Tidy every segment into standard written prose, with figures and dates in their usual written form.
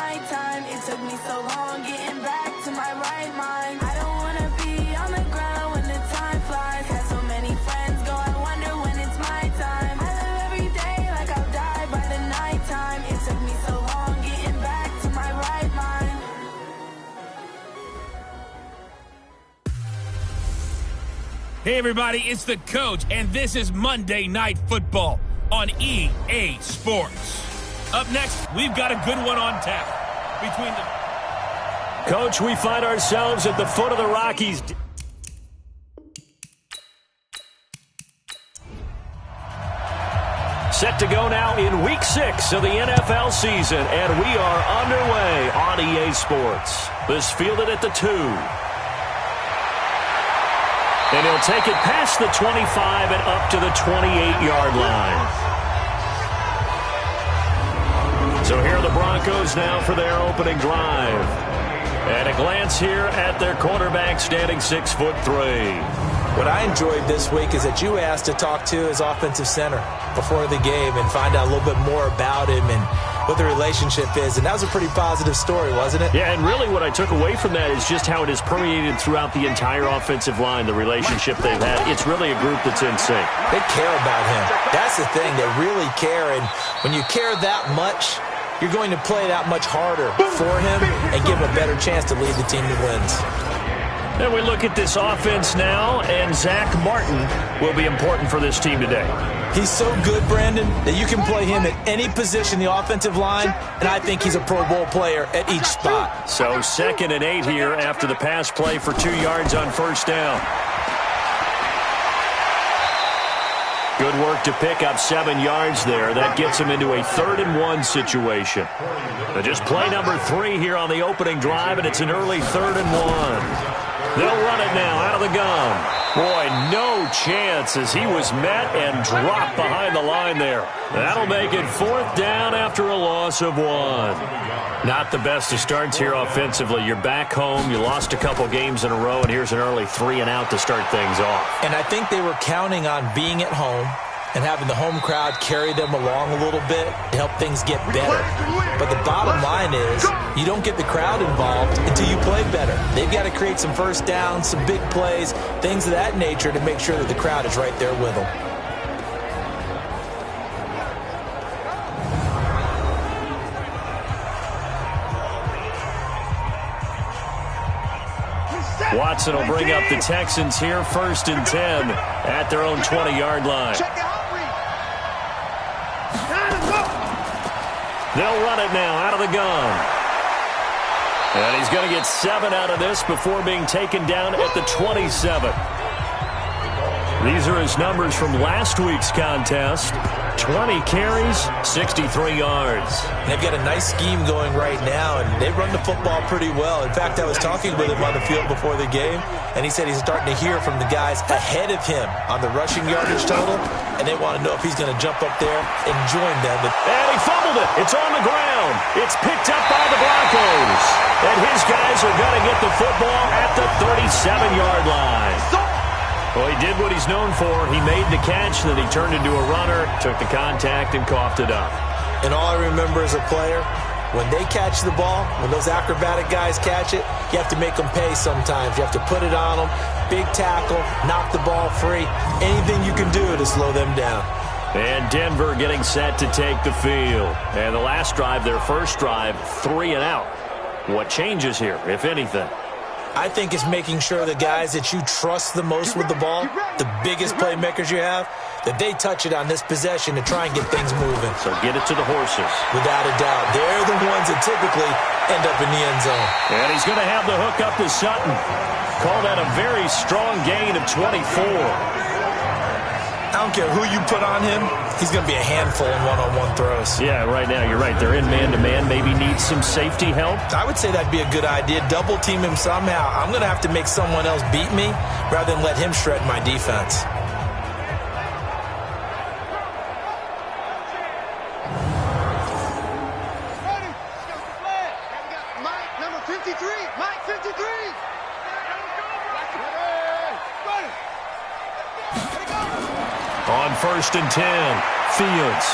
nighttime. It took me so long getting back to my right mind. I don't wanna be on the ground when the time flies. Had so many friends go, I wonder when it's my time. I live every day like I'll die by the nighttime. It took me so long getting back to my right mind. Hey everybody, it's the coach, and this is Monday Night Football on EA Sports. Up next, we've got a good one on tap between the... Coach, we find ourselves at the foot of the Rockies. Set to go now in Week 6 of the NFL season, and we are underway on EA Sports. This fielded at the 2. And he'll take it past the 25 and up to the 28-yard line. So here are the Broncos now for their opening drive. And a glance here at their quarterback standing 6'3". What I enjoyed this week is that you asked to talk to his offensive center before the game and find out a little bit more about him and what the relationship is. And that was a pretty positive story, wasn't it? Yeah, and really what I took away from that is just how it has permeated throughout the entire offensive line, the relationship they've had. It's really a group that's in sync. They care about him. That's the thing. They really care. And when you care that much, you're going to play that much harder for him and give him a better chance to lead the team to wins. And we look at this offense now, and Zach Martin will be important for this team today. He's so good, Brandon, that you can play him at any position in the offensive line, and I think he's a Pro Bowl player at each spot. So 2nd and 8 here after the pass play for 2 yards on first down. Good work to pick up 7 yards there. That gets him into a 3rd and 1 situation. Just play number 3 here on the opening drive, and it's an early 3rd and 1. They'll run it now out of the gun. Boy, no chance as he was met and dropped behind the line there. That'll make it 4th down after a loss of 1. Not the best of starts here offensively. You're back home. You lost a couple games in a row, and here's an early 3 and out to start things off. And I think they were counting on being at home and having the home crowd carry them along a little bit to help things get better. But the bottom line is you don't get the crowd involved until you play better. They've got to create some first downs, some big plays, things of that nature to make sure that the crowd is right there with them. Watson will bring up the Texans here, 1st and 10 at their own 20-yard line. They'll run it now out of the gun. And he's going to get 7 out of this before being taken down at the 27. These are his numbers from last week's contest. 20 carries, 63 yards. They've got a nice scheme going right now, and they run the football pretty well. In fact, I was talking with him on the field before the game, and he said he's starting to hear from the guys ahead of him on the rushing yardage total, and they want to know if he's going to jump up there and join them. And he fumbled it. It's on the ground. It's picked up by the Broncos. And his guys are going to get the football at the 37-yard line. Well, he did what he's known for. He made the catch, then he turned into a runner, took the contact, and coughed it up. And all I remember as a player, when they catch the ball, when those acrobatic guys catch it, you have to make them pay sometimes. You have to put it on them, big tackle, knock the ball free, anything you can do to slow them down. And Denver getting set to take the field. And the last drive, their first drive, 3 and out. What changes here, if anything? I think it's making sure the guys that you trust the most with the ball, the biggest playmakers you have, that they touch it on this possession to try and get things moving. So get it to the horses. Without a doubt. They're the ones that typically end up in the end zone. And he's going to have the hook up to Sutton. Call that a very strong gain of 24. I don't care who you put on him, he's going to be a handful in one-on-one throws. Yeah, right now, you're right. They're in man-to-man. Maybe need some safety help. I would say that'd be a good idea. Double team him somehow. I'm going to have to make someone else beat me rather than let him shred my defense. On 1st and 10, Fields.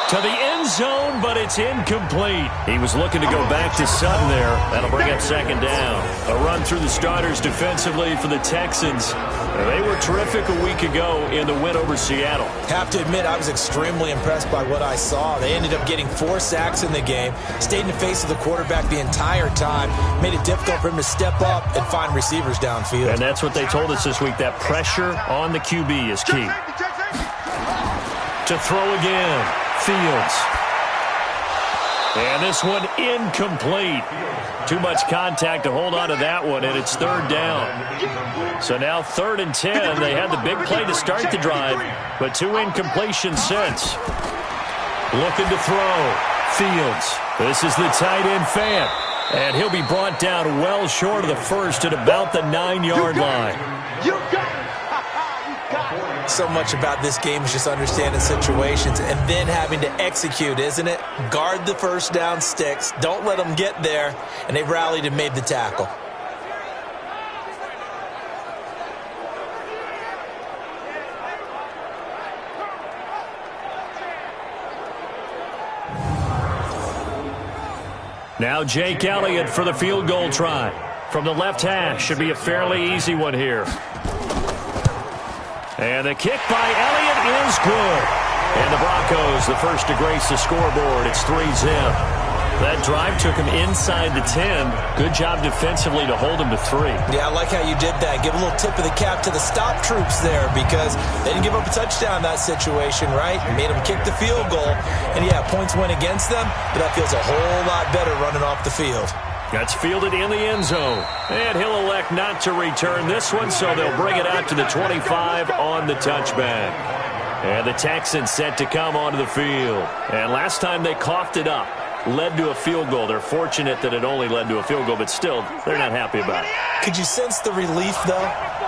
To the end zone, but it's incomplete. He was looking to go back to Sutton there. That'll bring up second down. A run through the starters defensively for the Texans. They were terrific a week ago in the win over Seattle. Have to admit, I was extremely impressed by what I saw. They ended up getting 4 sacks in the game, stayed in the face of the quarterback the entire time, made it difficult for him to step up and find receivers downfield. And that's what they told us this week. That pressure on the QB is key. To throw again. Fields. And this one incomplete. Too much contact to hold on to that one, and it's third down. So now 3rd and 10. They had the big play to start the drive, but 2 incompletions since. Looking to throw. Fields. This is the tight end fan. And he'll be brought down well short of the first at about the 9-yard line. You got it. So much about this game is just understanding situations and then having to execute, isn't it? Guard the first down sticks. Don't let them get there. And they rallied and made the tackle. Now Jake Elliott for the field goal try. From the left hash. Should be a fairly easy one here. And the kick by Elliott is good. And the Broncos, the first to grace the scoreboard. It's 3-zip. That drive took him inside the 10. Good job defensively to hold him to 3. Yeah, I like how you did that. Give a little tip of the cap to the stop troops there because they didn't give up a touchdown in that situation, right? Made them kick the field goal. And, yeah, points went against them, but that feels a whole lot better running off the field. That's fielded in the end zone. And he'll elect not to return this one, so they'll bring it out to the 25 on the touchback. And the Texans set to come onto the field. And last time they coughed it up, led to a field goal. They're fortunate that it only led to a field goal, but still, they're not happy about it. Could you sense the relief, though,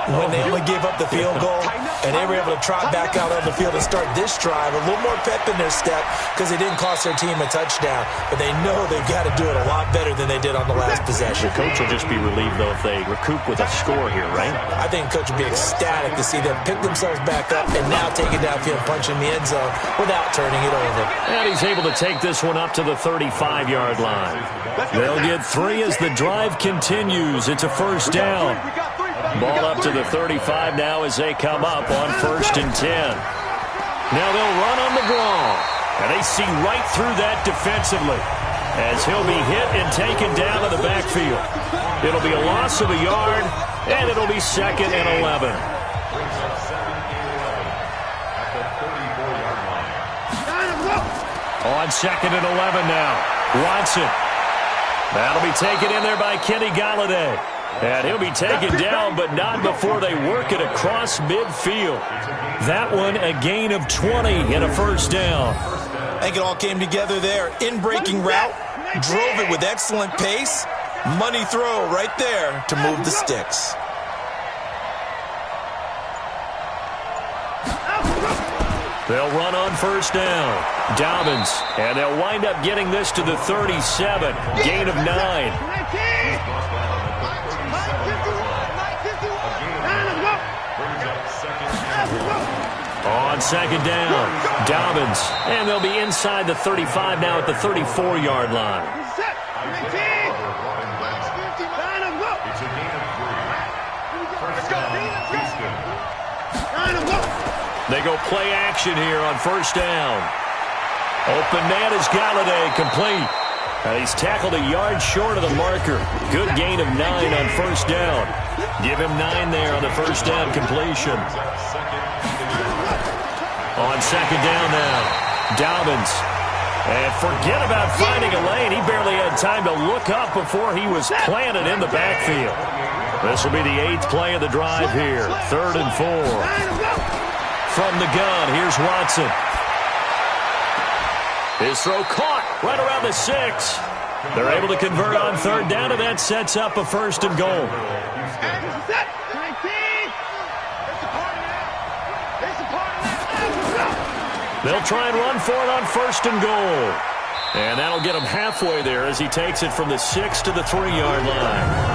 when they only gave up the field goal and they were able to trot back out on the field and start this drive? A little more pep in their step because they didn't cost their team a touchdown, but they know they've got to do it a lot better than they did on the last possession. The coach will just be relieved, though, if they recoup with a score here, right? I think the coach would be ecstatic to see them pick themselves back up and now take it downfield, punch in the end zone without turning it over. And he's able to take this one up to the 35-yard line. They'll get 3 as the drive continues. It's a first down. Ball up to the 35 now as they come up on 1st and 10. Now they'll run on the draw. And they see right through that defensively as he'll be hit and taken down in the backfield. It'll be a loss of a yard, and it'll be 2nd and 11. On 2nd and 11 now. Watson. That'll be taken in there by Kenny Golladay. And he'll be taken down, but not before they work it across midfield. That one a gain of 20 and a first down. I think it all came together there. In-breaking route, drove it with excellent pace. Money throw right there to move the sticks. They'll run on first down. Dobbins, and they'll wind up getting this to the 37. Gain of 9. On 2nd down, Dobbins, and they'll be inside the 35 now at the 34-yard line. They go play action here on first down. Open man is Golladay, complete. He's tackled a yard short of the marker. Good gain of 9 on first down. Give him 9 there on the first down completion. On 2nd down now, Dobbins. And forget about finding a lane. He barely had time to look up before he was planted in the backfield. This will be the 8th play of the drive here. 3rd and 4. From the gun, here's Watson. His throw caught right around the 6. They're able to convert on 3rd down, and that sets up a 1st and goal. They'll try and run for it on 1st and goal. And that'll get him halfway there as he takes it from the 6 to the 3-yard line.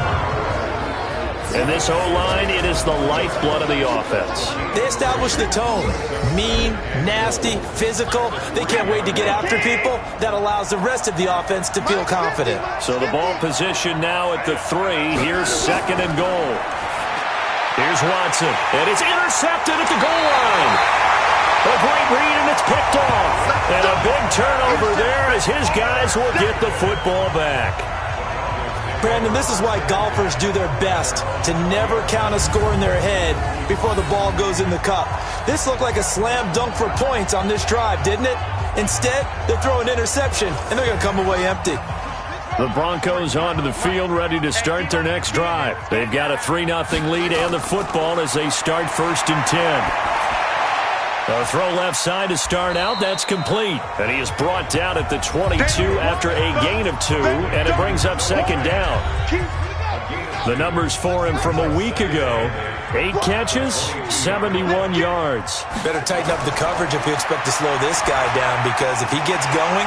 And this O-line, it is the lifeblood of the offense. They establish the tone. Mean, nasty, physical. They can't wait to get after people. That allows the rest of the offense to feel confident. So the ball position now at the 3. Here's 2nd and goal. Here's Watson. And it's intercepted at the goal line. A great read, and it's picked off. And a big turnover there as his guys will get the football back. Brandon, this is why golfers do their best to never count a score in their head before the ball goes in the cup. This looked like a slam dunk for points on this drive, didn't it? Instead, they throw an interception, and they're going to come away empty. The Broncos onto the field ready to start their next drive. They've got a 3-0 lead and the football as they start 1st and 10. A throw left side to start out. That's complete. And he is brought down at the 22 after a gain of 2, and it brings up 2nd down. The numbers for him from a week ago: 8 catches, 71 yards. Better tighten up the coverage if you expect to slow this guy down, because if he gets going,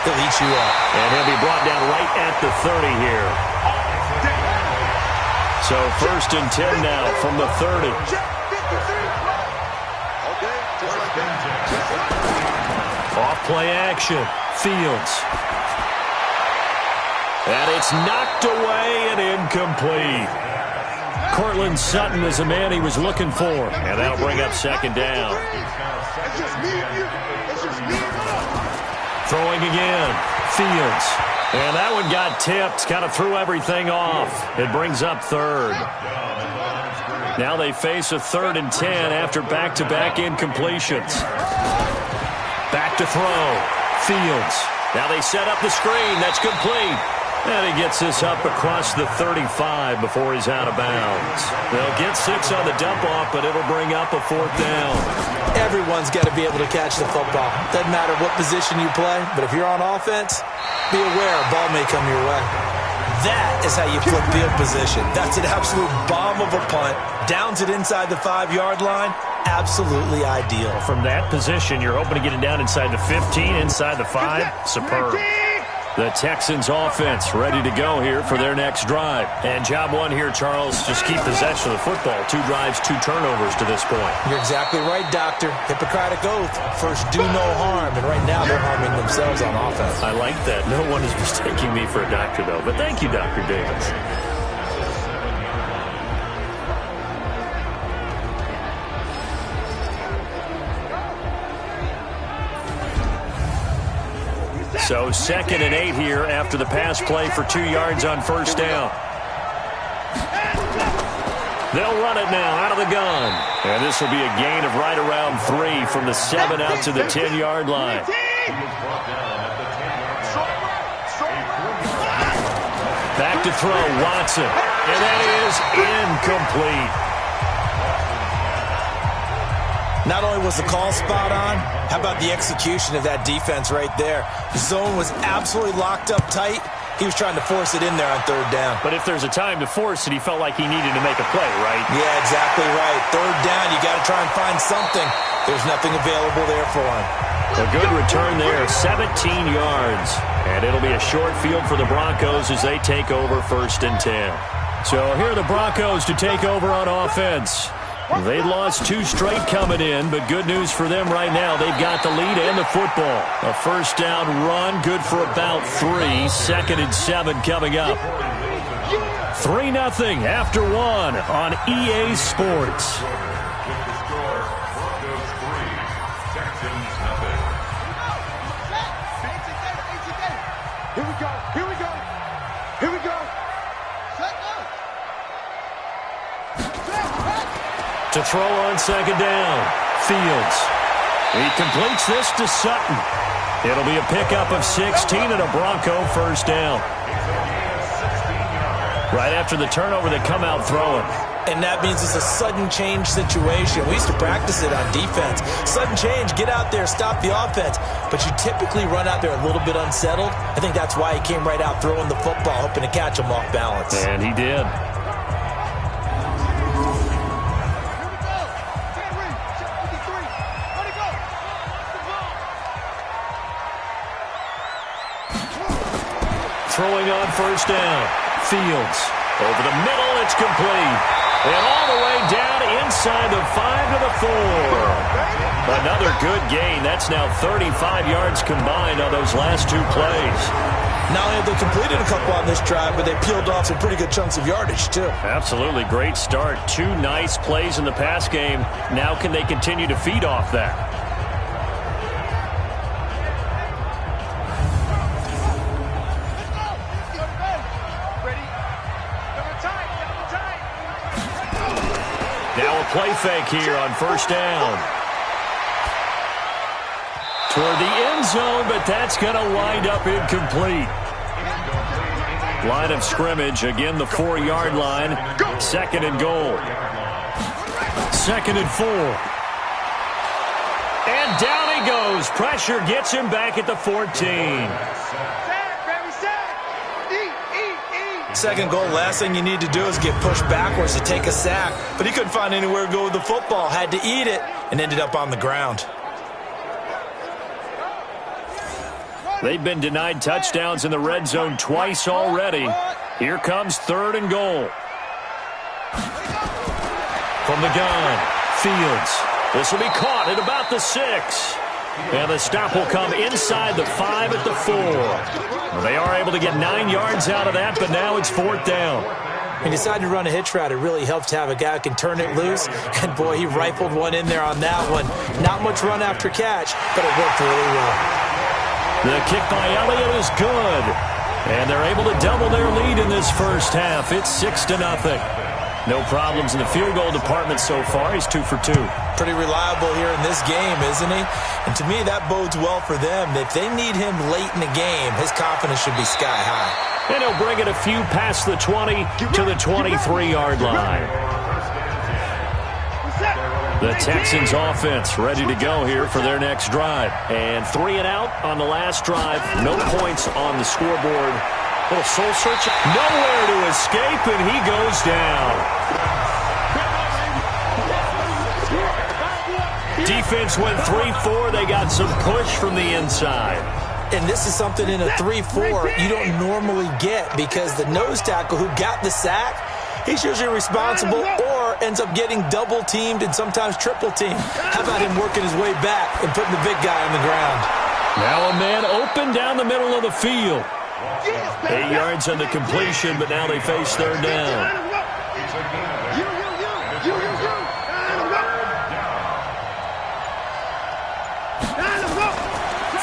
he'll eat you up. And he'll be brought down right at the 30 here. So 1st and 10 now from the 30. Off play action. Fields. And it's knocked away and incomplete. Cortland Sutton is the man he was looking for. And that'll bring up 2nd down. Throwing again. Fields. And that one got tipped. Kind of threw everything off. It brings up 3rd. Now they face a 3rd and 10 after back-to-back incompletions. Back to throw. Fields. Now they set up the screen. That's complete. And he gets this up across the 35 before he's out of bounds. They'll get 6 on the dump-off, but it'll bring up a 4th down. Everyone's got to be able to catch the football. Doesn't matter what position you play, but if you're on offense, be aware a ball may come your way. That is how you flip field position. That's an absolute bomb of a punt. Downs it inside the 5-yard line. Absolutely ideal. From that position, you're hoping to get it down inside the 15, inside the 5. Superb. The Texans offense ready to go here for their next drive. And job one here, Charles, just keep possession of the football. 2 drives, 2 turnovers to this point. You're exactly right, Doctor. Hippocratic oath. First, do no harm. And right now, they're harming themselves on offense. I like that. No one is mistaking me for a doctor, though. But thank you, Dr. Davis. So 2nd and 8 here after the pass play for 2 yards on 1st down. They'll run it now out of the gun. And this will be a gain of right around 3 from the 7 out to the 10-yard line. Back to throw, Watson. And that is incomplete. Not only was the call spot on, how about the execution of that defense right there? The zone was absolutely locked up tight. He was trying to force it in there on 3rd down. But if there's a time to force it, he felt like he needed to make a play, right? Yeah, exactly right. 3rd down, you got to try and find something. There's nothing available there for him. A good return there, 17 yards. And it'll be a short field for the Broncos as they take over 1st and 10. So here are the Broncos to take over on offense. They lost 2 straight coming in, but good news for them right now. They've got the lead and the football. A 1st down run, good for about 3. 2nd and 7 coming up. 3-0 after 1 on EA Sports. Here we go. Here we go. Here we go. To throw on 2nd down. Fields. He completes this to Sutton. It'll be a pickup of 16 and a Bronco 1st down. Right after the turnover, they come out throwing. And that means it's a sudden change situation. We used to practice it on defense. Sudden change, get out there, stop the offense. But you typically run out there a little bit unsettled. I think that's why he came right out throwing the football, hoping to catch him off balance. And he did. Throwing on 1st down. Fields. Over the middle, it's complete. And all the way down inside the 5 to the 4. Another good gain. That's now 35 yards combined on those last 2 plays. Not only have they completed a couple on this drive, but they peeled off some pretty good chunks of yardage, too. Absolutely. Great start. 2 nice plays in the pass game. Now can they continue to feed off that? Now a play fake here on first down. Toward the end zone, but that's going to wind up incomplete. Line of scrimmage, again the 4-yard line. 2nd and goal. 2nd and 4. And down he goes. Pressure gets him back at the 14. Second goal, last thing you need to do is get pushed backwards to take a sack. But he couldn't find anywhere to go with the football. Had to eat it and ended up on the ground. They've been denied touchdowns in the red zone twice already. Here comes 3rd and goal. From the gun, Fields. This will be caught at about the 6. And the stop will come inside the 5 at the 4. They are able to get 9 yards out of that, but now it's 4th down. He decided to run a hitch route. It really helps to have a guy who can turn it loose. And, boy, he rifled one in there on that one. Not much run after catch, but it worked really well. The kick by Elliott is good. And they're able to double their lead in this first half. It's 6-0. No problems in the field goal department so far. He's 2 for 2. Pretty reliable here in this game, isn't he? And to me, that bodes well for them. If they need him late in the game, his confidence should be sky high. And he'll bring it a few past the 20 to the 23-yard line. The Texans offense ready to go here for their next drive. And 3 and out on the last drive. No points on the scoreboard. Little soul search. Nowhere to escape, and he goes down. Defense went 3-4. They got some push from the inside. And this is something in a 3-4 you don't normally get because the nose tackle who got the sack, he's usually responsible or ends up getting double-teamed and sometimes triple-teamed. How about him working his way back and putting the big guy on the ground? Now a man open down the middle of the field. 8 yards on the completion, but now they face 3rd down.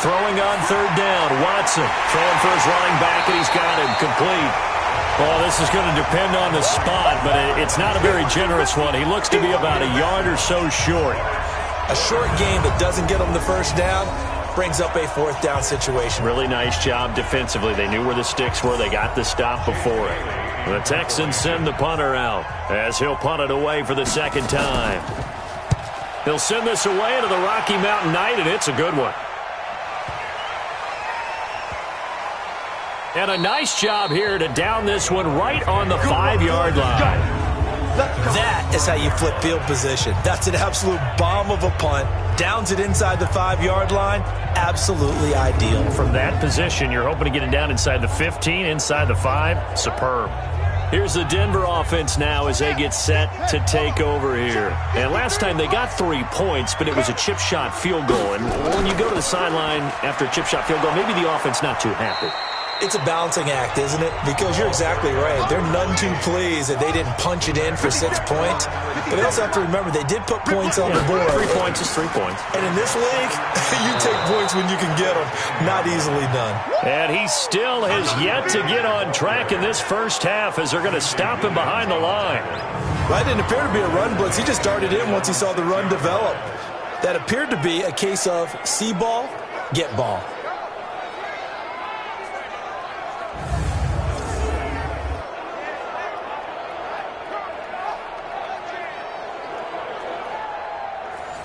Throwing on 3rd down, Watson throwing for his running back, and he's got him complete. Well, this is going to depend on the spot, but it's not a very generous one. He looks to be about a yard or so short. A short game that doesn't get him the first down brings up a 4th down situation. Really nice job defensively. They knew where the sticks were. They got the stop before it. The Texans send the punter out as he'll punt it away for the 2nd time. He'll send this away into the Rocky Mountain Night, and it's a good one. And a nice job here to down this one right on the 5-yard line. That is how you flip field position. That's an absolute bomb of a punt. Downs it inside the 5-yard line. Absolutely ideal. From that position, you're hoping to get it down inside the 15, inside the 5. Superb. Here's the Denver offense now as they get set to take over here. And last time they got 3 points, but it was a chip shot field goal. And when you go to the sideline after a chip shot field goal, maybe the offense not too happy. It's a balancing act, isn't it? Because you're exactly right. They're none too pleased that they didn't punch it in for 6 points. But they also have to remember they did put points on the board. 3 points is 3 points. And in this league, you take points when you can get them. Not easily done. And he still has yet to get on track in this first half as they're going to stop him behind the line. That didn't appear to be a run blitz. He just darted in once he saw the run develop. That appeared to be a case of see ball, get ball.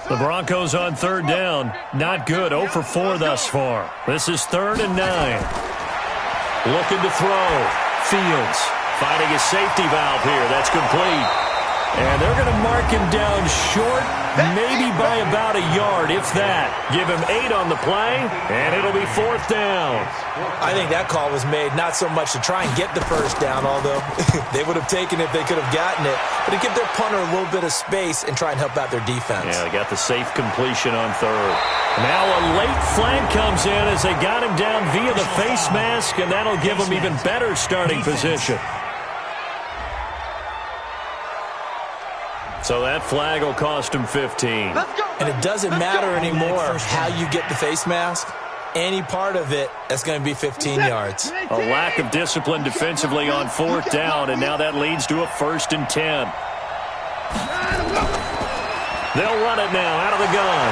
The Broncos on 3rd down. Not good. 0 for 4 thus far. This is 3rd and 9. Looking to throw. Fields finding a safety valve here. That's complete. And they're going to mark him down short, maybe by about a yard, if that. Give him 8 on the play, and it'll be 4th down. I think that call was made not so much to try and get the first down, although they would have taken it if they could have gotten it, but to give their punter a little bit of space and try and help out their defense. Yeah, they got the safe completion on 3rd. Now a late flag comes in as they got him down via the face mask, and that'll give him even better starting position. So that flag will cost him 15. And it doesn't matter anymore how you get the face mask. Any part of it, that's going to be 15 yards. A lack of discipline defensively on 4th down, and now that leads to a 1st and 10. They'll run it now out of the gun.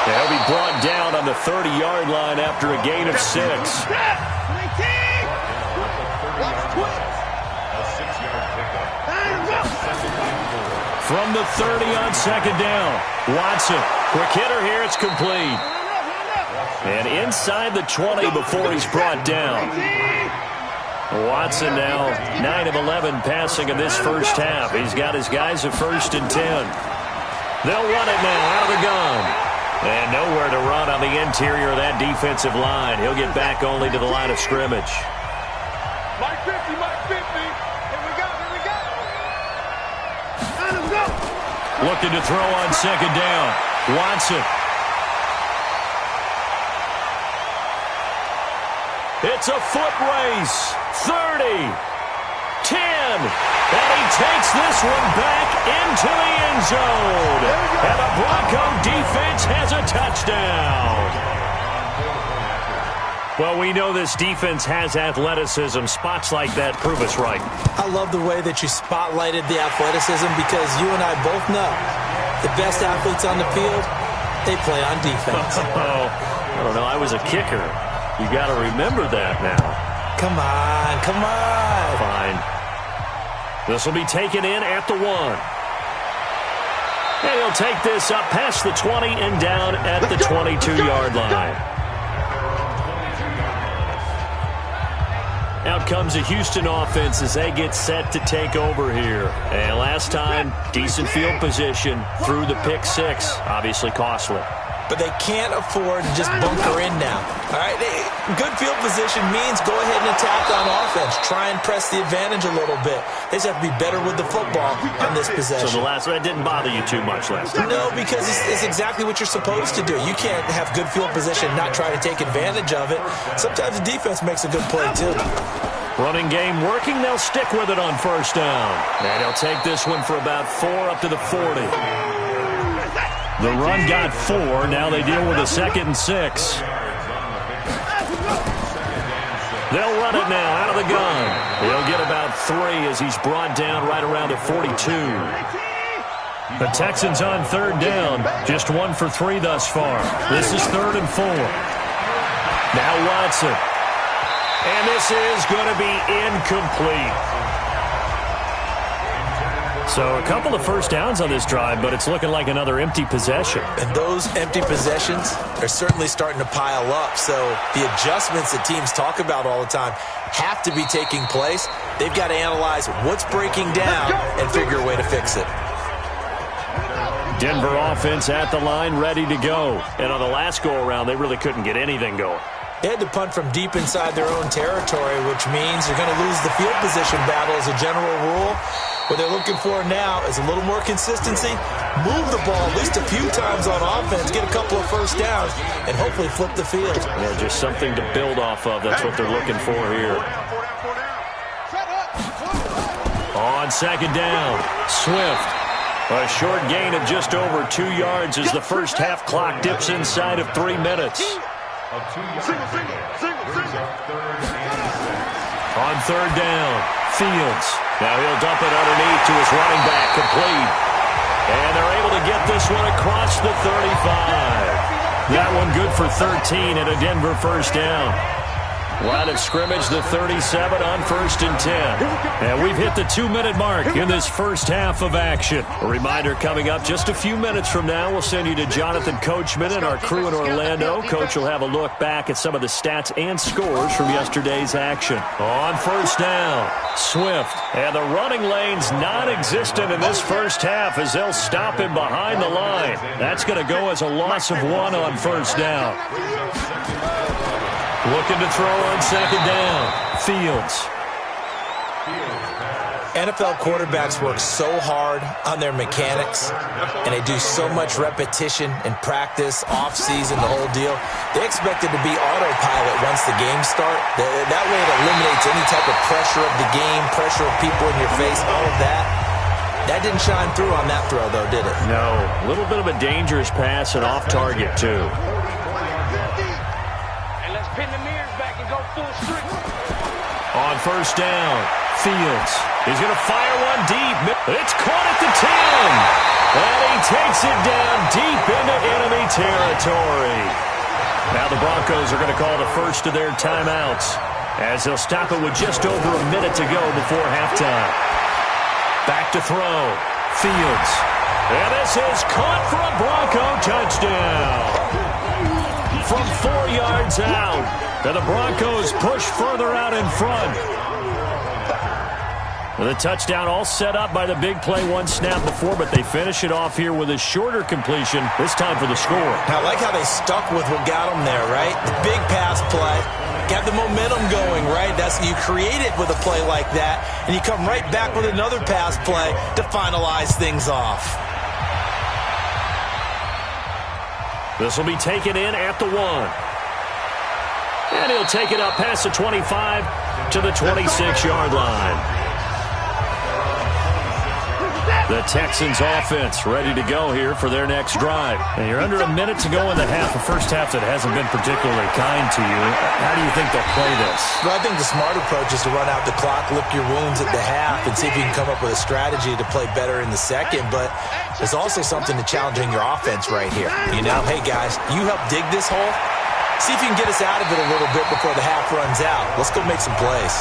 They'll be brought down on the 30-yard line after a gain of 6. From the 30 on 2nd down. Watson, quick hitter here, it's complete. And inside the 20 before he's brought down. Watson now 9 of 11 passing in this first half. He's got his guys at 1st and 10. They'll run it now out of the gun. And nowhere to run on the interior of that defensive line. He'll get back only to the line of scrimmage. Mike 50, Mike 50. Here we go, here we go. Let him go. Looking to throw on 2nd down. Watson. It's a foot race. 30. 10. And he takes this one back into the end zone. And the Bronco defense has a touchdown. Well, we know this defense has athleticism. Spots like that prove us right. I love the way that you spotlighted the athleticism because you and I both know the best athletes on the field, they play on defense. Oh, I don't know. I was a kicker. You got to remember that now. Come on, come on. Fine. This will be taken in at the 1. And he'll take this up past the 20 and down at the 22-yard line. Out comes a Houston offense as they get set to take over here. And last time, decent field position through the pick 6. Obviously costly. But they can't afford to just bunker in now. All right, good field position means go ahead and attack on offense. Try and press the advantage a little bit. They just have to be better with the football on this possession. So the last one didn't bother you too much last time? No, because it's exactly what you're supposed to do. You can't have good field position and not try to take advantage of it. Sometimes the defense makes a good play, too. Running game working. They'll stick with it on 1st down. And they'll take this one for about 4 up to the 40. The run got 4. Now they deal with a 2nd and 6. They'll run it now out of the gun. He'll get about 3 as he's brought down right around the 42. The Texans on 3rd down. Just 1 for 3 thus far. This is 3rd and 4. Now Watson. And this is going to be incomplete. So a couple of first downs on this drive, but it's looking like another empty possession. And those empty possessions are certainly starting to pile up. So the adjustments that teams talk about all the time have to be taking place. They've got to analyze what's breaking down and figure a way to fix it. Denver offense at the line, ready to go. And on the last go-around, they really couldn't get anything going. They had to punt from deep inside their own territory, which means you're going to lose the field position battle as a general rule. What they're looking for now is a little more consistency, move the ball at least a few times on offense, get a couple of first downs, and hopefully flip the field. Yeah, just something to build off of. That's what they're looking for here. On 2nd down, Swift. A short gain of just over 2 yards as the first half clock dips inside of 3 minutes. On 3rd down, Fields. Now he'll dump it underneath to his running back, complete. And they're able to get this one across the 35. That one good for 13 and a Denver first down. Line of scrimmage, the 37 on 1st and 10. And we've hit the 2-minute mark in this first half of action. A reminder coming up just a few minutes from now. We'll send you to Jonathan Coachman and our crew in Orlando. Coach will have a look back at some of the stats and scores from yesterday's action. On 1st down, Swift. And the running lane's non-existent in this first half as they'll stop him behind the line. That's going to go as a loss of 1 on 1st down. Looking to throw on 2nd down. Fields. NFL quarterbacks work so hard on their mechanics, and they do so much repetition and practice, off-season, the whole deal. They expect it to be autopilot once the games start. That way it eliminates any type of pressure of the game, pressure of people in your face, all of that. That didn't shine through on that throw, though, did it? No. A little bit of a dangerous pass and off target, too. Pin the mirrors back and go full streak. On 1st down, Fields. He's going to fire one deep. It's caught at the 10. And he takes it down deep into enemy territory. Now the Broncos are going to call the first of their timeouts as they'll stop it with just over a minute to go before halftime. Back to throw. Fields. And this is caught for a Bronco touchdown. From 4 yards out, and the Broncos push further out in front. The touchdown all set up by the big play one snap before, but they finish it off here with a shorter completion, this time for the score. I like how they stuck with what got them there, right? The big pass play, got the momentum going, right? You create it with a play like that, and you come right back with another pass play to finalize things off. This will be taken in at the 1. And he'll take it up past the 25 to the 26-yard line. The Texans offense ready to go here for their next drive. And you're under a minute to go in the half, a first half that hasn't been particularly kind to you. How do you think they'll play this? Well, I think the smart approach is to run out the clock, lick your wounds at the half, and see if you can come up with a strategy to play better in the second. But there's also something to challenging your offense right here. You know, hey, guys, you help dig this hole. See if you can get us out of it a little bit before the half runs out. Let's go make some plays.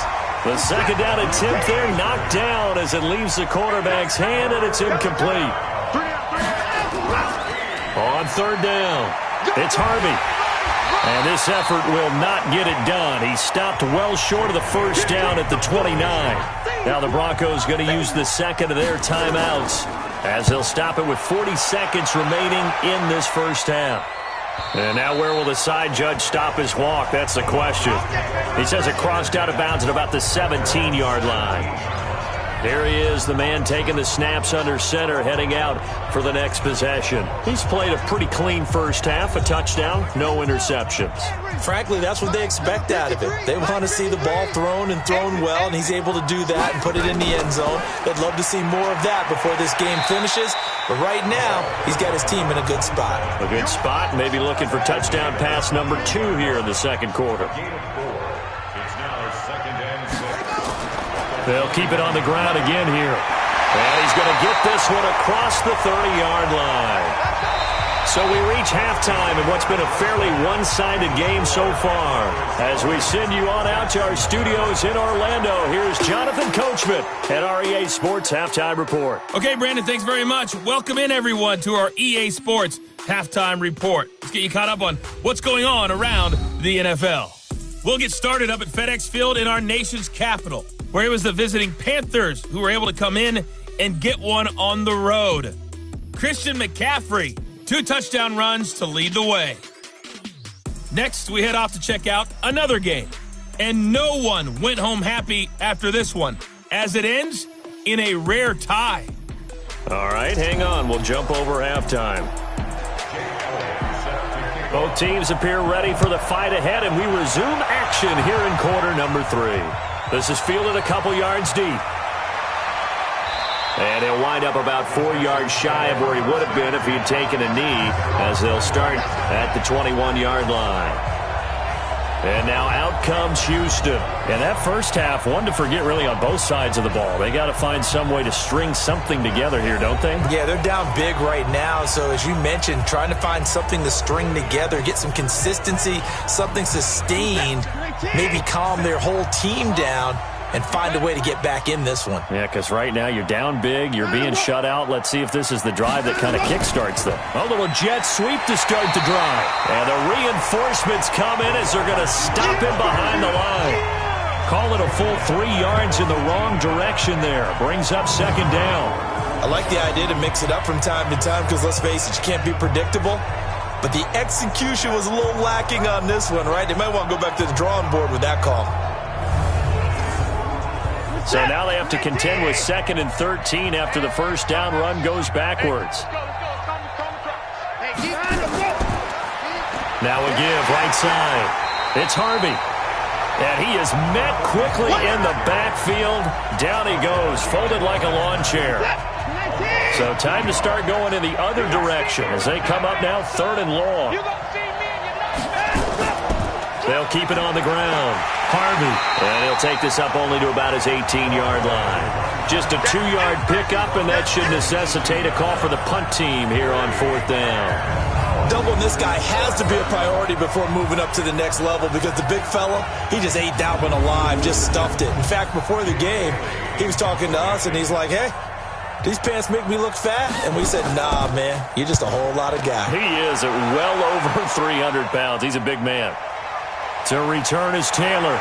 The 2nd down attempt there knocked down as it leaves the quarterback's hand, and it's incomplete. On 3rd down, it's Harvey. And this effort will not get it done. He stopped well short of the first down at the 29. Now the Broncos going to use the second of their timeouts as they'll stop it with 40 seconds remaining in this first half. And now where will the side judge stop his walk? That's the question. He says it crossed out of bounds at about the 17-yard line. There he is, the man taking the snaps under center, heading out for the next possession. He's played a pretty clean first half, a touchdown, no interceptions. Frankly, that's what they expect out of it. They want to see the ball thrown and thrown well, and he's able to do that and put it in the end zone. They'd love to see more of that before this game finishes. But right now, he's got his team in a good spot. A good spot, maybe looking for touchdown pass number 2 here in the second quarter. They'll keep it on the ground again here. And he's going to get this one across the 30-yard line. So we reach halftime in what's been a fairly one-sided game so far. As we send you on out to our studios in Orlando, here's Jonathan Coachman at our EA Sports Halftime Report. Okay, Brandon, thanks very much. Welcome in, everyone, to our EA Sports Halftime Report. Let's get you caught up on what's going on around the NFL. We'll get started up at FedEx Field in our nation's capital, where it was the visiting Panthers who were able to come in and get one on the road. Christian McCaffrey, 2 touchdown runs to lead the way. Next, we head off to check out another game. And no one went home happy after this one, as it ends in a rare tie. All right, hang on. We'll jump over halftime. Both teams appear ready for the fight ahead, and we resume action here in quarter number 3. This is fielded a couple yards deep. And he'll wind up about 4 yards shy of where he would have been if he had taken a knee, as they'll start at the 21-yard line. And now out comes Houston. And that first half, one to forget really on both sides of the ball. They got to find some way to string something together here, don't they? Yeah, they're down big right now. So as you mentioned, trying to find something to string together, get some consistency, something sustained, maybe calm their whole team down and find a way to get back in this one. Yeah, because right now you're down big, you're being shut out. Let's see if this is the drive that kind of kickstarts them. A little jet sweep to start the drive. And the reinforcements come in as they're going to stop him behind the line. Call it a full 3 yards in the wrong direction there. Brings up second down. I like the idea to mix it up from time to time because, let's face it, you can't be predictable. But the execution was a little lacking on this one, right? They might want to go back to the drawing board with that call. So now they have to contend with 2nd and 13 after the first down run goes backwards. Now a give right side. It's Harvey. And he is met quickly in the backfield. Down he goes, folded like a lawn chair. So time to start going in the other direction as they come up now 3rd and long. They'll keep it on the ground. Harvey. And he'll take this up only to about his 18-yard line. Just a 2-yard pickup, and that should necessitate a call for the punt team here on 4th down. Doubling this guy has to be a priority before moving up to the next level because the big fella, he just ate that one alive, just stuffed it. In fact, before the game, he was talking to us, and he's like, hey, these pants make me look fat? And we said, nah, man, you're just a whole lot of guy. He is at well over 300 pounds. He's a big man. To return is Taylor.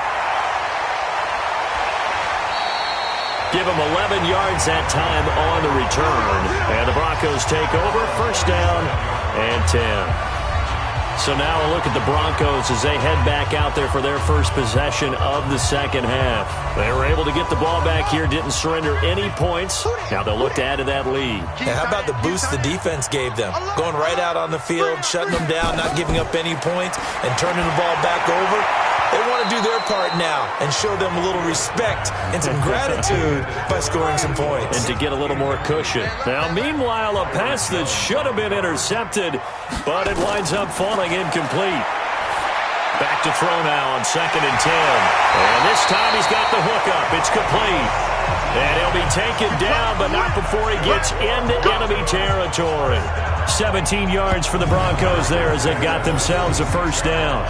Give him 11 yards that time on the return. And the Broncos take over. First down and 10. So now a look at the Broncos as they head back out there for their first possession of the second half. They were able to get the ball back here, didn't surrender any points. Now they'll look to add to that lead. And how about the boost the defense gave them? Going right out on the field, shutting them down, not giving up any points, and turning the ball back over. They want to do their part now and show them a little respect and some gratitude by scoring some points. And to get a little more cushion. Now, meanwhile, a pass that should have been intercepted, but it winds up falling incomplete. Back to throw now on 2nd and 10. And this time he's got the hook up. It's complete. And he'll be taken down, but not before he gets into enemy territory. 17 yards for the Broncos there as they got themselves a first down.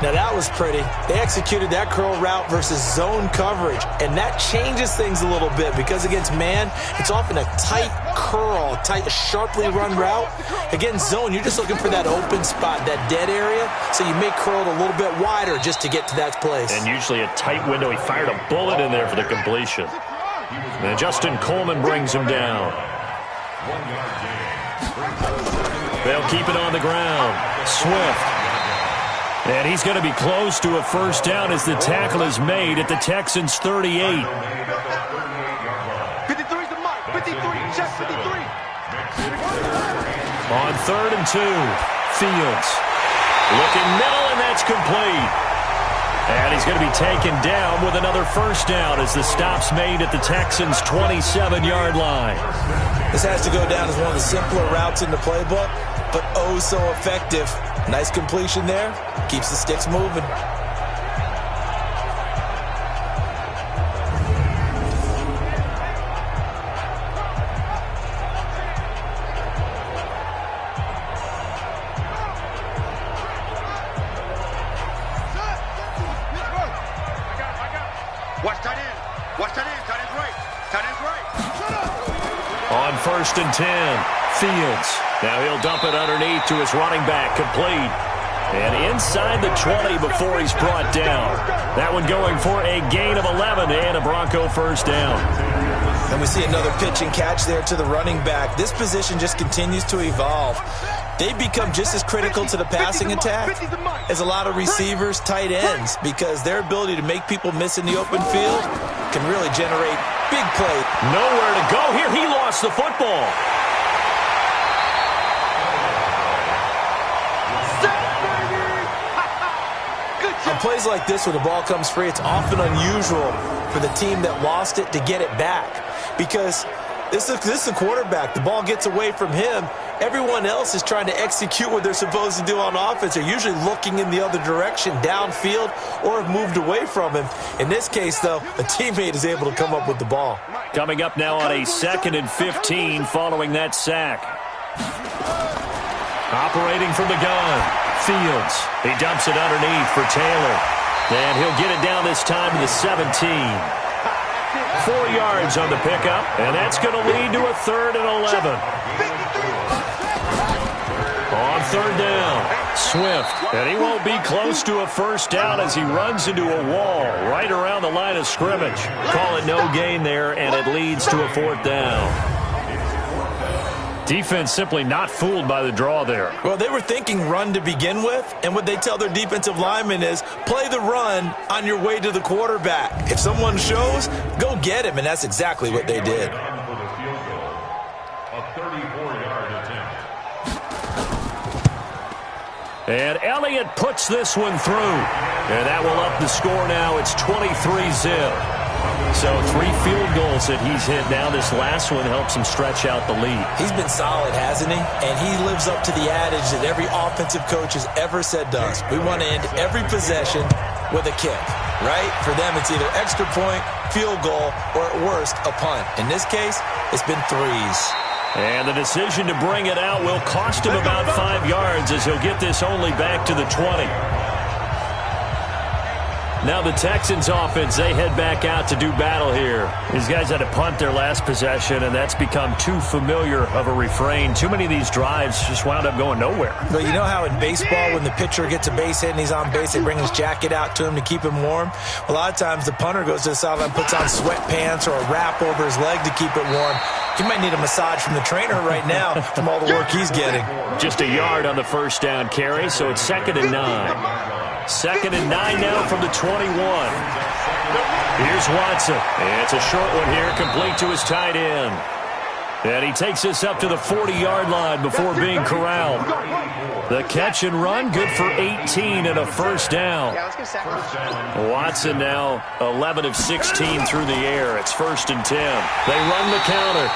Now that was pretty. They executed that curl route versus zone coverage, and that changes things a little bit because against man, it's often a tight curl, tight, sharply run route. Against zone, you're just looking for that open spot, that dead area, so you may curl it a little bit wider just to get to that place. And usually a tight window. He fired a bullet in there for the completion. And Justin Coleman brings him down. They'll keep it on the ground. Swift. And he's going to be close to a first down as the tackle is made at the Texans' 38. 53's the mark. 53. Check 53. On 3rd and 2, Fields. Looking middle, and that's complete. And he's going to be taken down with another first down as the stop's made at the Texans' 27-yard line. This has to go down as one of the simpler routes in the playbook, but oh so effective. Nice completion there. Keeps the sticks moving. Watch tight end. Watch tight end. Tight end's right. Tight end's right. On 1st and 10, Fields. Now he'll dump it underneath to his running back, complete. And inside the 20 before he's brought down. That one going for a gain of 11 and a Bronco first down. And we see another pitch and catch there to the running back. This position just continues to evolve. They become just as critical to the passing attack as a lot of receivers, tight ends, because their ability to make people miss in the open field can really generate big plays. Nowhere to go here. He lost the football. On plays like this where the ball comes free, it's often unusual for the team that lost it to get it back because This is the quarterback. The ball gets away from him. Everyone else is trying to execute what they're supposed to do on offense. They're usually looking in the other direction, downfield, or have moved away from him. In this case, though, a teammate is able to come up with the ball. Coming up now on a 2nd and 15 following that sack. Operating from the gun, Fields. He dumps it underneath for Taylor. And he'll get it down this time to the 17. 4 yards on the pickup, and that's going to lead to a 3rd and 11. On 3rd down, Swift. And he won't be close to a first down as he runs into a wall right around the line of scrimmage. Call it no gain there, and it leads to a 4th down. Defense simply not fooled by the draw there. Well, they were thinking run to begin with, and what they tell their defensive linemen is play the run on your way to the quarterback. If someone shows, go get him, and that's exactly what they did. And Elliott puts this one through. And that will up the score now. It's 23-zip. So 3 field goals that he's hit now. This last one helps him stretch out the lead. He's been solid, hasn't he? And he lives up to the adage that every offensive coach has ever said to us. We want to end every possession with a kick, right? For them, it's either extra point, field goal, or at worst, a punt. In this case, it's been 3s. And the decision to bring it out will cost him about 5 yards as he'll get this only back to the 20. Now the Texans offense, they head back out to do battle here. These guys had to punt their last possession, and that's become too familiar of a refrain. Too many of these drives just wound up going nowhere. But you know how in baseball, when the pitcher gets a base hit and he's on base, they bring his jacket out to him to keep him warm? A lot of times the punter goes to the sideline, puts on sweatpants or a wrap over his leg to keep it warm. He might need a massage from the trainer right now from all the work he's getting. Just a yard on the first down carry, so it's 2nd and 9. 2nd and 9 now from the 21. Here's Watson. And it's a short one here, complete to his tight end. And he takes this up to the 40-yard line before being corralled. The catch and run, good for 18 and a first down. Watson now 11 of 16 through the air. It's 1st and 10. They run the counter.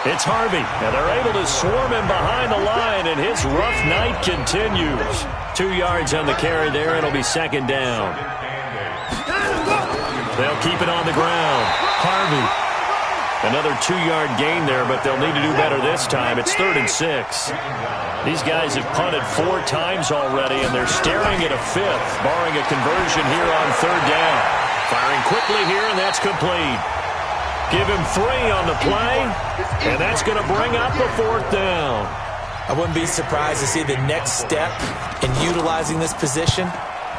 It's Harvey, and they're able to swarm him behind the line, and his rough night continues. 2 yards on the carry there. It'll be 2nd down. They'll keep it on the ground. Harvey. Another 2-yard gain there, but they'll need to do better this time. It's 3rd and 6. These guys have punted 4 times already, and they're staring at a 5th, barring a conversion here on 3rd down. Firing quickly here, and that's complete. Give him 3 on the play, and that's going to bring up the 4th down. I wouldn't be surprised to see the next step in utilizing this position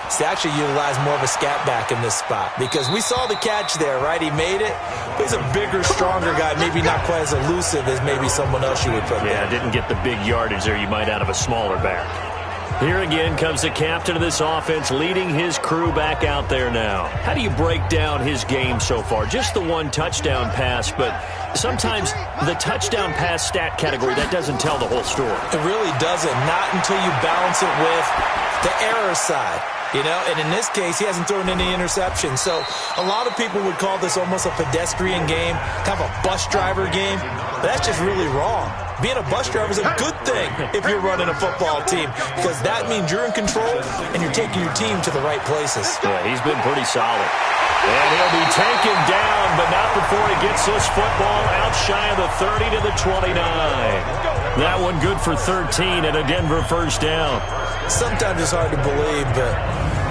is to actually utilize more of a scat back in this spot, because we saw the catch there, right? He made it. But he's a bigger, stronger guy, maybe not quite as elusive as maybe someone else you would put there. Yeah, didn't get the big yardage there you might out of a smaller back. Here again comes the captain of this offense, leading his crew back out there now. How do you break down his game so far? Just the 1 touchdown pass, but sometimes the touchdown pass stat category, that doesn't tell the whole story. It really doesn't, not until you balance it with the error side. You know, and in this case, he hasn't thrown any interceptions. So a lot of people would call this almost a pedestrian game, kind of a bus driver game. But that's just really wrong. Being a bus driver is a good thing if you're running a football team, because that means you're in control and you're taking your team to the right places. Yeah, he's been pretty solid. And he'll be taken down, but not before he gets this football out shy of the 30 to the 29. That one good for 13 and a Denver first down. Sometimes it's hard to believe, but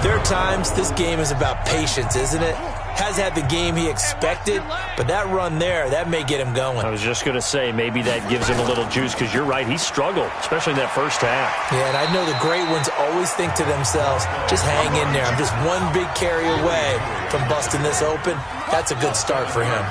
there are times this game is about patience, isn't it? Has had the game he expected, but that run there, that may get him going. I was just going to say, maybe that gives him a little juice, because you're right, he struggled, especially in that first half. Yeah, and I know the great ones always think to themselves, just hang in there. I'm just one big carry away from busting this open. That's a good start for him.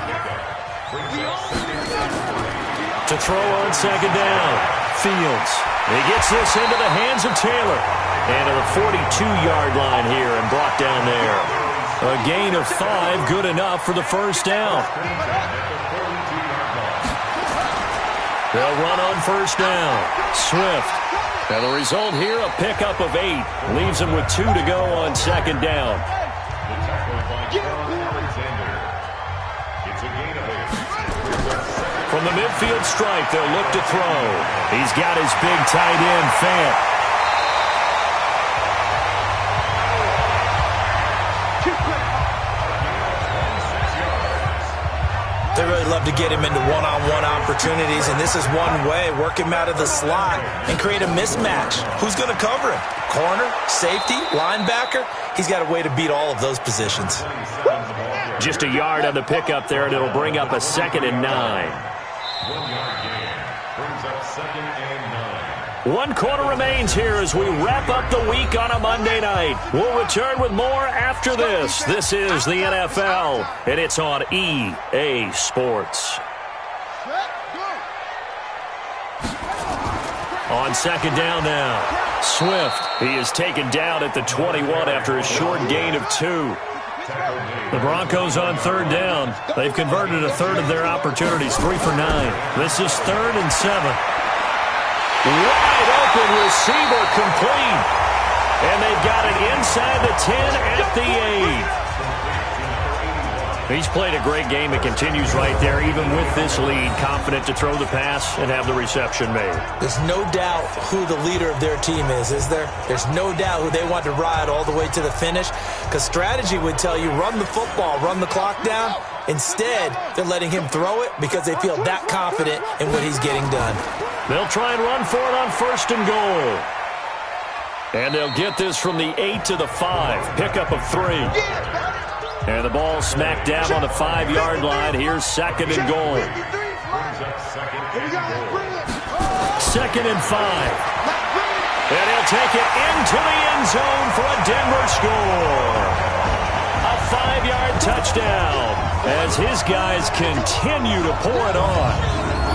To throw on 2nd down, Fields. He gets this into the hands of Taylor. And to the 42-yard line here and brought down there. A gain of 5, good enough for the first down. They'll run on first down. Swift. Now the result here, a pickup of 8. Leaves them with 2 to go on 2nd down. From the midfield stripe, they'll look to throw. He's got his big tight end, Fant. They really love to get him into one-on-one opportunities, and this is one way. Work him out of the slot and create a mismatch. Who's going to cover him? Corner, safety, linebacker? He's got a way to beat all of those positions. Just a yard on the pickup there, and it'll bring up a 2nd and 9. 1 yard gain brings up 2nd and 9. 1 quarter remains here as we wrap up the week on a Monday night. We'll return with more after this. This is the NFL, and it's on EA Sports. On 2nd down now, Swift. He is taken down at the 21 after a short gain of 2. The Broncos on 3rd down. They've converted a third of their opportunities, 3 for 9. This is 3rd and 7. Wide open receiver complete. And they've got it inside the 10 at the 8. He's played a great game. It continues right there, even with this lead, confident to throw the pass and have the reception made. There's no doubt who the leader of their team is there? There's no doubt who they want to ride all the way to the finish, because strategy would tell you run the football, run the clock down. Instead, they're letting him throw it because they feel that confident in what he's getting done. They'll try and run for it on 1st and goal. And they'll get this from the 8 to the 5. Pickup of 3. And the ball smacked down on the 5-yard line. Here's 2nd and goal. 2nd and 5. And he'll take it into the end zone for a Denver score. A 5-yard touchdown as his guys continue to pour it on.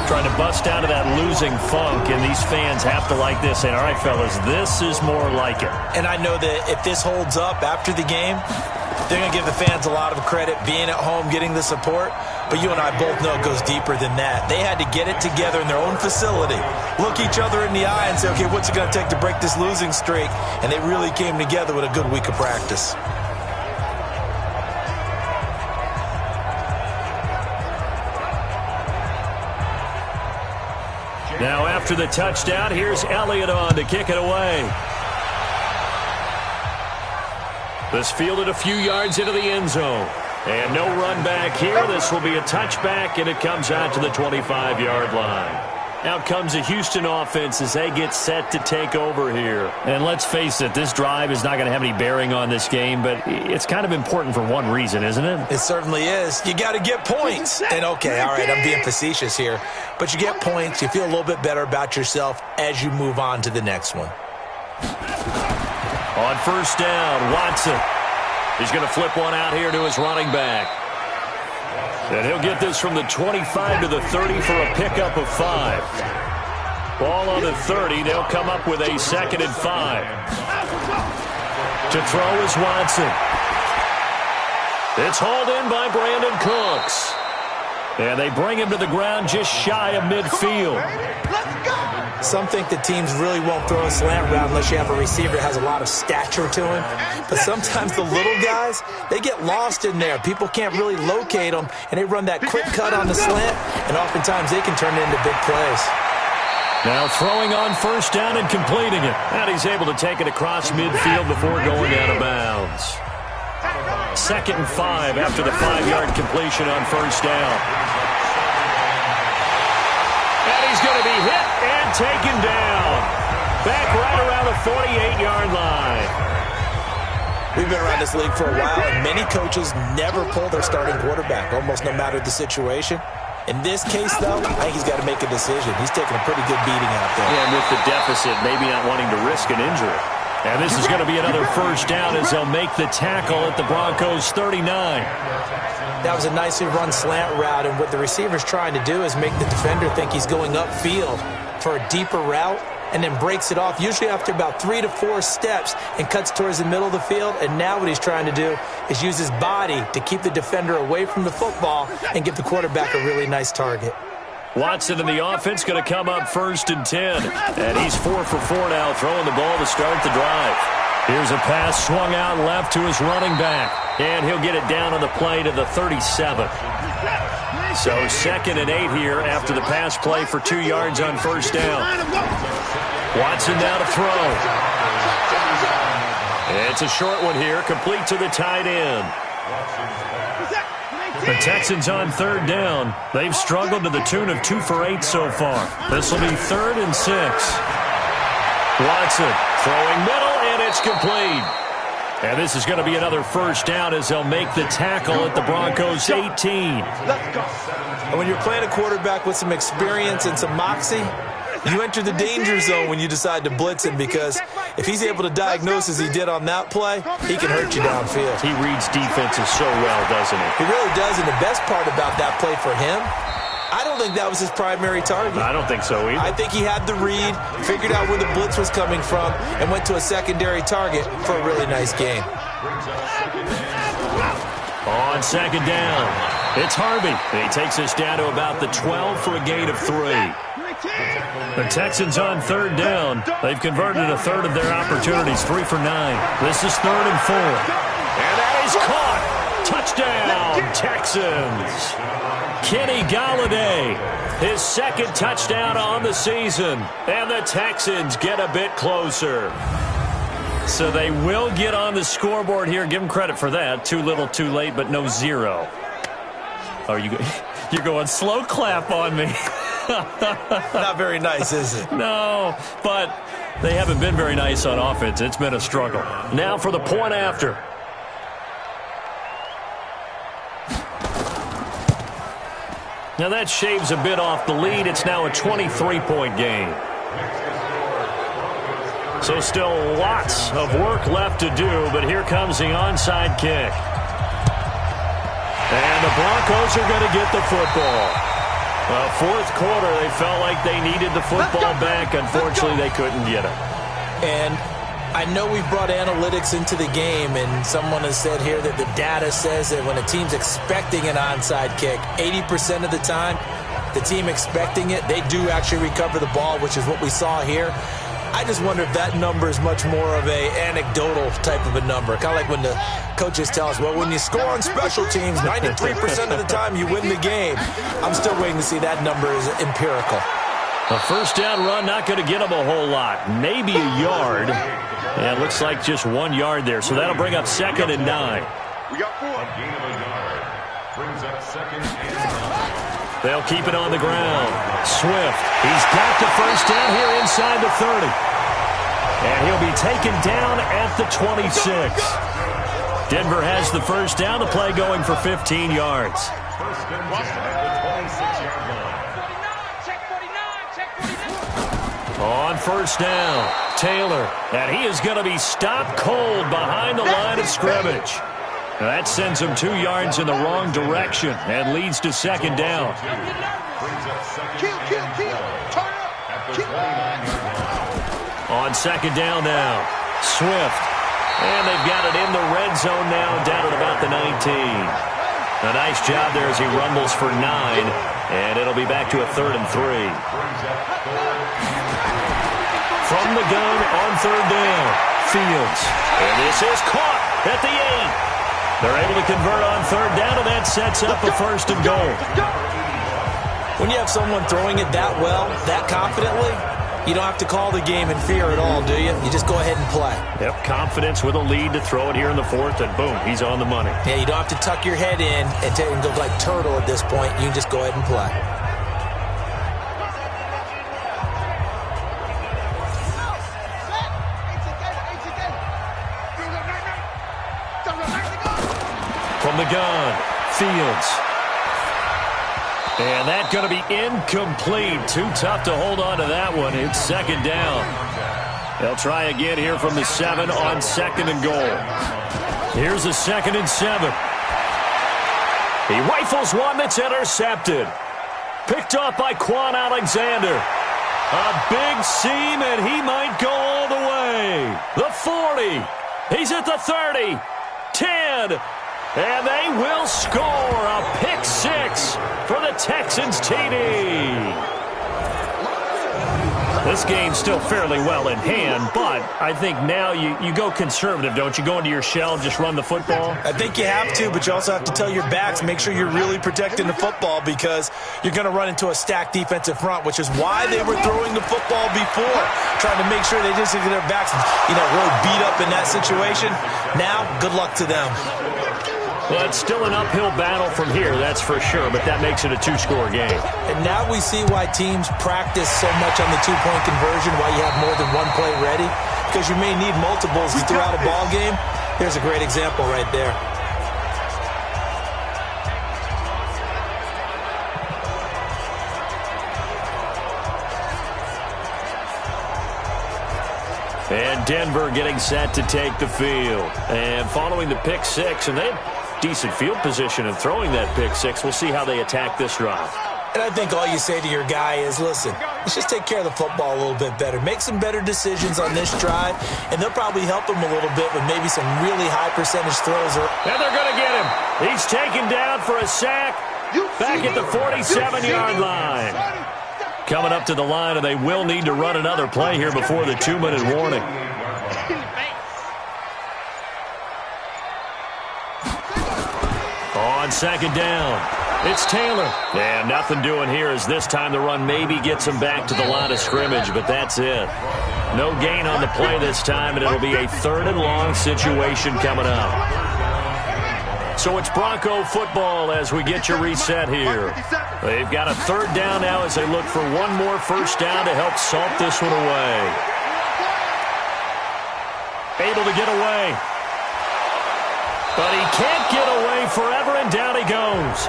Trying to bust out of that losing funk, and these fans have to like this. And all right, fellas, this is more like it. And I know that if this holds up after the game, they're going to give the fans a lot of credit, being at home, getting the support. But you and I both know it goes deeper than that. They had to get it together in their own facility, look each other in the eye and say, okay, what's it going to take to break this losing streak? And they really came together with a good week of practice. Now after the touchdown, here's Elliott on to kick it away. This fielded a few yards into the end zone. And no run back here. This will be a touchback, and it comes out to the 25-yard line. Out comes the Houston offense as they get set to take over here. And let's face it, this drive is not going to have any bearing on this game, but it's kind of important for one reason, isn't it? It certainly is. You got to get points. And okay, all right, I'm being facetious here, but you get points, you feel a little bit better about yourself as you move on to the next one. On 1st down, Watson. He's going to flip one out here to his running back. And he'll get this from the 25 to the 30 for a pickup of 5. Ball on the 30. They'll come up with a 2nd and 5. To throw is Watson. It's hauled in by Brandon Cooks. And they bring him to the ground just shy of midfield. Some think that teams really won't throw a slant route unless you have a receiver that has a lot of stature to him. But sometimes the little guys, they get lost in there. People can't really locate them, and they run that quick cut on the slant, and oftentimes they can turn it into big plays. Now throwing on 1st down and completing it. And he's able to take it across midfield before going out of bounds. 2nd and 5 after the 5-yard completion on 1st down. And he's going to be hit and taken down. Back right around the 48-yard line. We've been around this league for a while, and many coaches never pull their starting quarterback, almost no matter the situation. In this case, though, I think he's got to make a decision. He's taking a pretty good beating out there. Yeah, and with the deficit, maybe not wanting to risk an injury. And this is going to be another 1st down as they'll make the tackle at the Broncos' 39. That was a nicely run slant route, and what the receiver's trying to do is make the defender think he's going upfield for a deeper route, and then breaks it off, usually after about 3 to 4 steps, and cuts towards the middle of the field. And now what he's trying to do is use his body to keep the defender away from the football and give the quarterback a really nice target. Watson in the offense going to come up 1st and 10. And he's 4 for 4 now, throwing the ball to start the drive. Here's a pass swung out left to his running back. And he'll get it down on the play to the 37. So 2nd and 8 here after the pass play for 2 yards on first down. Watson now to throw. It's a short one here, complete to the tight end. The Texans on 3rd down. They've struggled to the tune of 2 for 8 so far. This will be 3rd and 6. Watson throwing middle, and it's complete. And this is going to be another first down as they'll make the tackle at the Broncos' 18. And when you're playing a quarterback with some experience and some moxie, you enter the danger zone when you decide to blitz him, because if he's able to diagnose as he did on that play, he can hurt you downfield. He reads defenses so well, doesn't he? He really does, and the best part about that play for him, I don't think that was his primary target. I don't think so either. I think he had the read, figured out where the blitz was coming from, and went to a secondary target for a really nice gain. On 2nd down, it's Harvey. He takes us down to about the 12 for a gain of 3. The Texans on 3rd down. They've converted a third of their opportunities, 3 for 9. This is 3rd and 4. And that is caught. Touchdown, Texans. Kenny Golladay, his 2nd touchdown on the season. And the Texans get a bit closer. So they will get on the scoreboard here. Give them credit for that. Too little, too late, but no 0. Oh, you're going slow clap on me. Not very nice, is it? No, but they haven't been very nice on offense. It's been a struggle. Now for the point after. Now that shaves a bit off the lead. It's now a 23-point game. So still lots of work left to do, but here comes the onside kick. And the Broncos are going to get the football. Well, 4th quarter, they felt like they needed the football back. Unfortunately, they couldn't get it. And I know we've brought analytics into the game, and someone has said here that the data says that when a team's expecting an onside kick, 80% of the time, the team expecting it, they do actually recover the ball, which is what we saw here. I just wonder if that number is much more of a anecdotal type of a number. Kind of like when the coaches tell us, well, when you score on special teams, 93% of the time you win the game. I'm still waiting to see that number is empirical. A first down run, not going to get them a whole lot. Maybe a yard. Yeah, it looks like just 1 yard there. So that'll bring up 2nd and 9. We got 4. A gain of a yard. Brings up 2nd and 9. They'll keep it on the ground. Swift, he's got the first down here inside the 30. And he'll be taken down at the 26. Denver has the first down. The play going for 15 yards. First and 10 at the 26-yard line. On first down, Taylor. And he is going to be stopped cold behind the line of scrimmage. That sends him 2 yards in the wrong direction and leads to 2nd down. On 2nd down now, Swift. And they've got it in the red zone now, down at about the 19. A nice job there as he rumbles for 9, and it'll be back to a 3rd and 3. From the gun on 3rd down, Fields. And this is caught at the 8. They're able to convert on 3rd down, and that sets up a 1st and goal. When you have someone throwing it that well, that confidently, you don't have to call the game in fear at all, do you? You just go ahead and play. Yep, confidence with a lead to throw it here in the 4th, and boom, he's on the money. Yeah, you don't have to tuck your head in and go like turtle at this point. You can just go ahead and play. From the gun, Fields. And that's going to be incomplete. Too tough to hold on to that one. It's 2nd down. They'll try again here from the 7 on 2nd and goal. Here's a 2nd and 7. He rifles one that's intercepted. Picked off by Quan Alexander. A big seam, and he might go all the way. The 40. He's at the 30. 10. And they will score a pick 6 for the Texans TD. This game's still fairly well in hand, but I think now you go conservative, don't you? Go into your shell, just run the football? I think you have to, but you also have to tell your backs, make sure you're really protecting the football because you're going to run into a stacked defensive front, which is why they were throwing the football before, trying to make sure they just get their backs, really beat up in that situation. Now, good luck to them. Well, it's still an uphill battle from here, that's for sure, but that makes it a two-score game. And now we see why teams practice so much on the two-point conversion, why you have more than one play ready, because you may need multiples throughout a ball game. Here's a great example right there. And Denver getting set to take the field. And following the pick six, and they have decent field position in throwing that pick six. We'll see how they attack this drive. And I think all you say to your guy is, listen, let's just take care of the football a little bit better. Make some better decisions on this drive, and they'll probably help him a little bit with maybe some really high percentage throws. And they're going to get him. He's taken down for a sack back at the 47-yard line. Coming up to the line, and they will need to run another play here before the 2-minute warning. On second down, it's Taylor. And nothing doing here as this time the run maybe gets him back to the line of scrimmage, but that's it. No gain on the play this time, and it'll be a 3rd and long situation coming up. So it's Bronco football as we get you reset here. They've got a 3rd down now as they look for one more first down to help salt this one away. Able to get away. But he can't get away forever, and down he goes.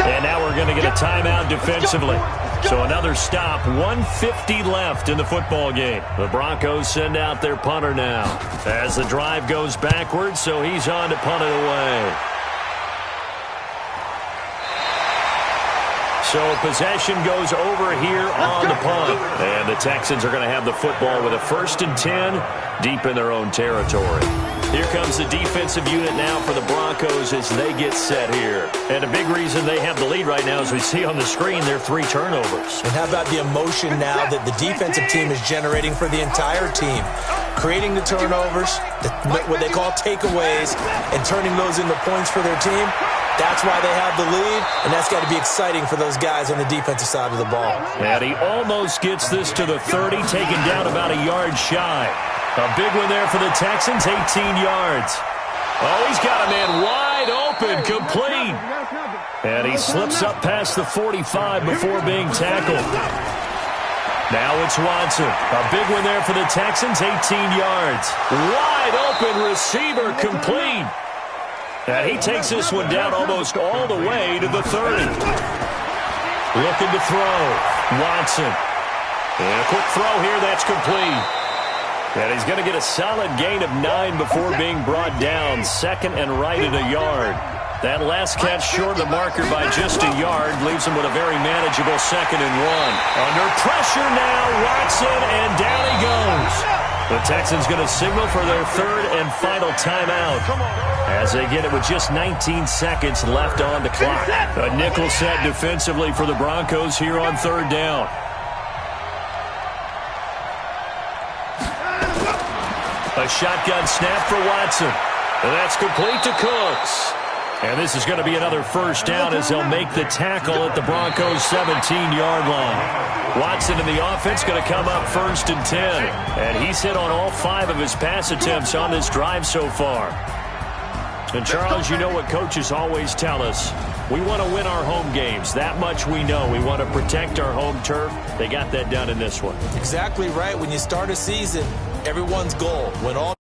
And now we're going to get a timeout defensively. So another stop, 1:50 left in the football game. The Broncos send out their punter now as the drive goes backwards, so he's on to punt it away. So possession goes over here on the punt. And the Texans are going to have the football with a 1st and 10 deep in their own territory. Here comes the defensive unit now for the Broncos as they get set here. And a big reason they have the lead right now, as we see on the screen, their 3 turnovers. And how about the emotion now that the defensive team is generating for the entire team? Creating the turnovers, what they call takeaways, and turning those into points for their team. That's why they have the lead, and that's got to be exciting for those guys on the defensive side of the ball. And he almost gets this to the 30, taken down about a yard shy. A big one there for the Texans, 18 yards. Oh, he's got a man wide open, complete. And he slips up past the 45 before being tackled. Now it's Watson. A big one there for the Texans, 18 yards. Wide open receiver, complete. And he takes this one down almost all the way to the 30. Looking to throw. Watson. And a quick throw here, that's complete. And he's going to get a solid gain of 9 before being brought down. 2nd and right at a yard. That last catch short of the marker by just a yard leaves him with a very manageable 2nd and 1. Under pressure now, Watson, and down he goes. The Texans going to signal for their 3rd and final timeout as they get it with just 19 seconds left on the clock. A nickel set defensively for the Broncos here on 3rd down. A shotgun snap for Watson. And that's complete to Cooks. And this is going to be another first down as they'll make the tackle at the Broncos' 17-yard line. Watson in the offense going to come up 1st and 10. And he's hit on all 5 of his pass attempts on this drive so far. And Charles, you know what coaches always tell us. We want to win our home games. That much we know. We want to protect our home turf. They got that done in this one. Exactly right. When you start a season, everyone's goal, win all